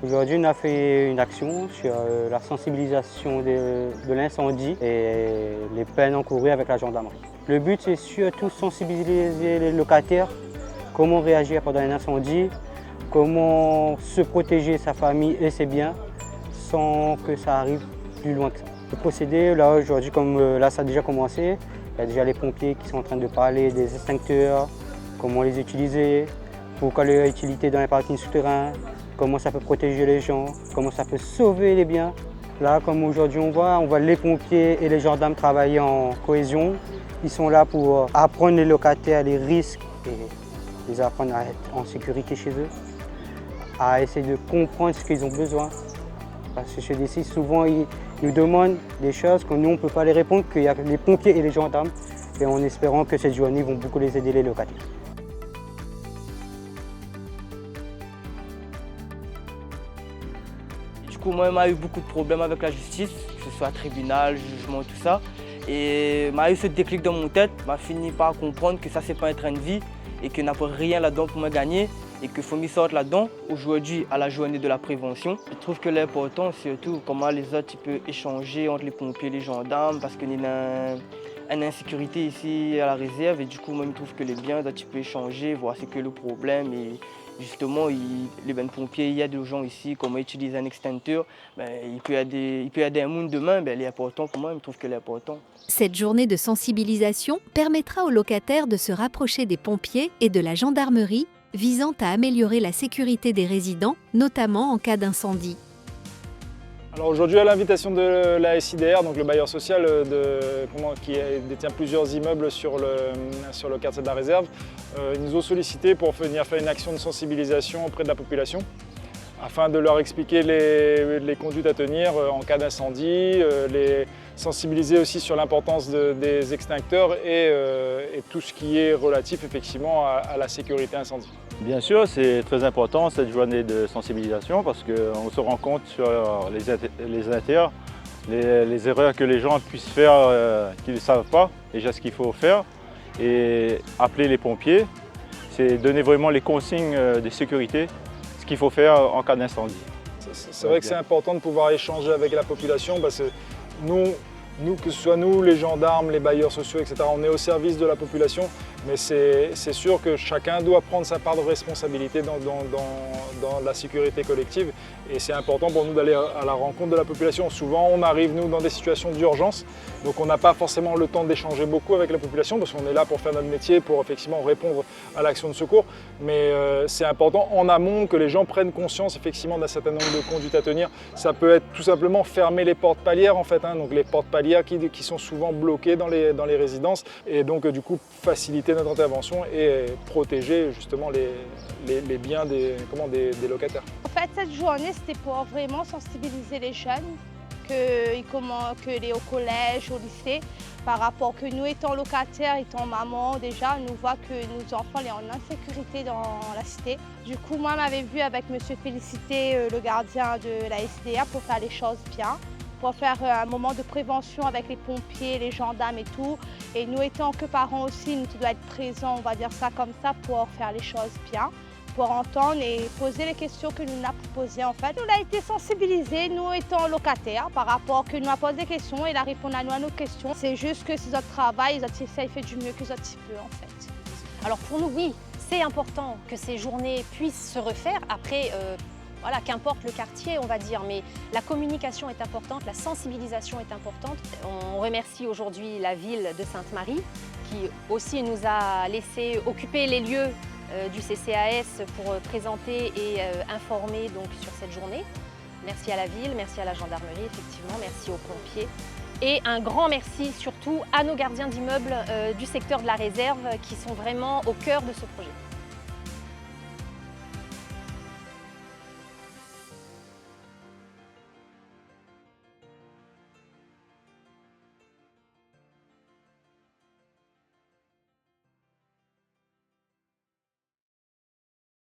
Aujourd'hui, on a fait une action sur la sensibilisation de l'incendie et les peines encourues avec la gendarmerie. Le but, c'est surtout sensibiliser les locataires, comment réagir pendant un incendie, comment se protéger sa famille et ses biens sans que ça arrive plus loin que ça. Le procédé, là aujourd'hui, comme là ça a déjà commencé, il y a déjà les pompiers qui sont en train de parler des extincteurs, comment les utiliser, pourquoi leur utilité dans les parkings souterrains, comment ça peut protéger les gens, comment ça peut sauver les biens. Là, comme aujourd'hui on voit les pompiers et les gendarmes travailler en cohésion. Ils sont là pour apprendre les locataires les risques et les apprendre à être en sécurité chez eux, à essayer de comprendre ce qu'ils ont besoin. Parce que chez DC, souvent, ils nous demandent des choses que nous, on ne peut pas les répondre, qu'il y a les pompiers et les gendarmes, et en espérant que cette journée vont beaucoup les aider, les locataires. Du coup, moi, j'ai eu beaucoup de problèmes avec la justice, que ce soit tribunal, jugement, tout ça. Et j'ai eu ce déclic dans mon tête, m'a fini par comprendre que ça, c'est pas un train de vie et qu'il n'y a pas rien là-dedans pour me gagner et qu'il faut m'y sortir là-dedans. Aujourd'hui, à la journée de la prévention, je trouve que l'important, c'est surtout comment les autres peuvent échanger entre les pompiers et les gendarmes parce qu'il y a une insécurité ici à la réserve et du coup, moi, je trouve que les biens, tu peux échanger, voir c'est que le problème et justement, les pompiers, il y a des gens ici, comment utiliser un extincteur, il peut aider un monde demain, il est important pour moi, je trouve que l'important. Cette journée de sensibilisation permettra aux locataires de se rapprocher des pompiers et de la gendarmerie, visant à améliorer la sécurité des résidents, notamment en cas d'incendie. Alors aujourd'hui, à l'invitation de la SIDR, donc le bailleur social qui détient plusieurs immeubles sur le quartier de la Réserve, ils nous ont sollicité pour venir faire une action de sensibilisation auprès de la population afin de leur expliquer les conduites à tenir en cas d'incendie, les sensibiliser aussi sur l'importance des extincteurs et tout ce qui est relatif effectivement à la sécurité incendie. Bien sûr, c'est très important cette journée de sensibilisation parce qu'on se rend compte sur les erreurs que les gens puissent faire qu'ils ne savent pas, déjà ce qu'il faut faire, et appeler les pompiers, c'est donner vraiment les consignes de sécurité, ce qu'il faut faire en cas d'incendie. C'est vrai que c'est important de pouvoir échanger avec la population parce que nous, que ce soit nous, les gendarmes, les bailleurs sociaux, etc., on est au service de la population, mais c'est sûr que chacun doit prendre sa part de responsabilité dans la sécurité collective et c'est important pour nous d'aller à la rencontre de la population. Souvent, on arrive, nous, dans des situations d'urgence, donc on n'a pas forcément le temps d'échanger beaucoup avec la population parce qu'on est là pour faire notre métier, pour effectivement répondre à l'action de secours, mais c'est important en amont que les gens prennent conscience effectivement d'un certain nombre de conduites à tenir. Ça peut être tout simplement fermer les portes palières en fait, donc les portes palières qui sont souvent bloquées dans les résidences et donc du coup faciliter notre intervention et protéger justement les biens des locataires. En fait, cette journée, c'était pour vraiment sensibiliser les jeunes, que les au collège, au lycée, par rapport que nous étant locataires, étant maman, déjà, nous voit que nos enfants sont en insécurité dans la cité. Du coup, moi, je m'avais vu avec M. Félicité, le gardien de la SDA, pour faire les choses bien, pour faire un moment de prévention avec les pompiers, les gendarmes et tout. Et nous étant que parents aussi, nous devons être présents, on va dire ça comme ça, pour faire les choses bien, pour entendre et poser les questions que nous avons posées en fait. Nous avons été sensibilisés, nous étant locataires, par rapport que nous avons posé des questions et il a répondu à nos questions. C'est juste que c'est notre travail, il fait du mieux que ça peut en fait. Alors pour nous, oui, c'est important que ces journées puissent se refaire. Après, voilà, qu'importe le quartier, on va dire, mais la communication est importante, la sensibilisation est importante. On remercie aujourd'hui la ville de Sainte-Marie qui aussi nous a laissé occuper les lieux du CCAS pour présenter et informer donc, sur cette journée. Merci à la ville, merci à la gendarmerie, effectivement, merci aux pompiers. Et un grand merci surtout à nos gardiens d'immeubles du secteur de la Réserve qui sont vraiment au cœur de ce projet.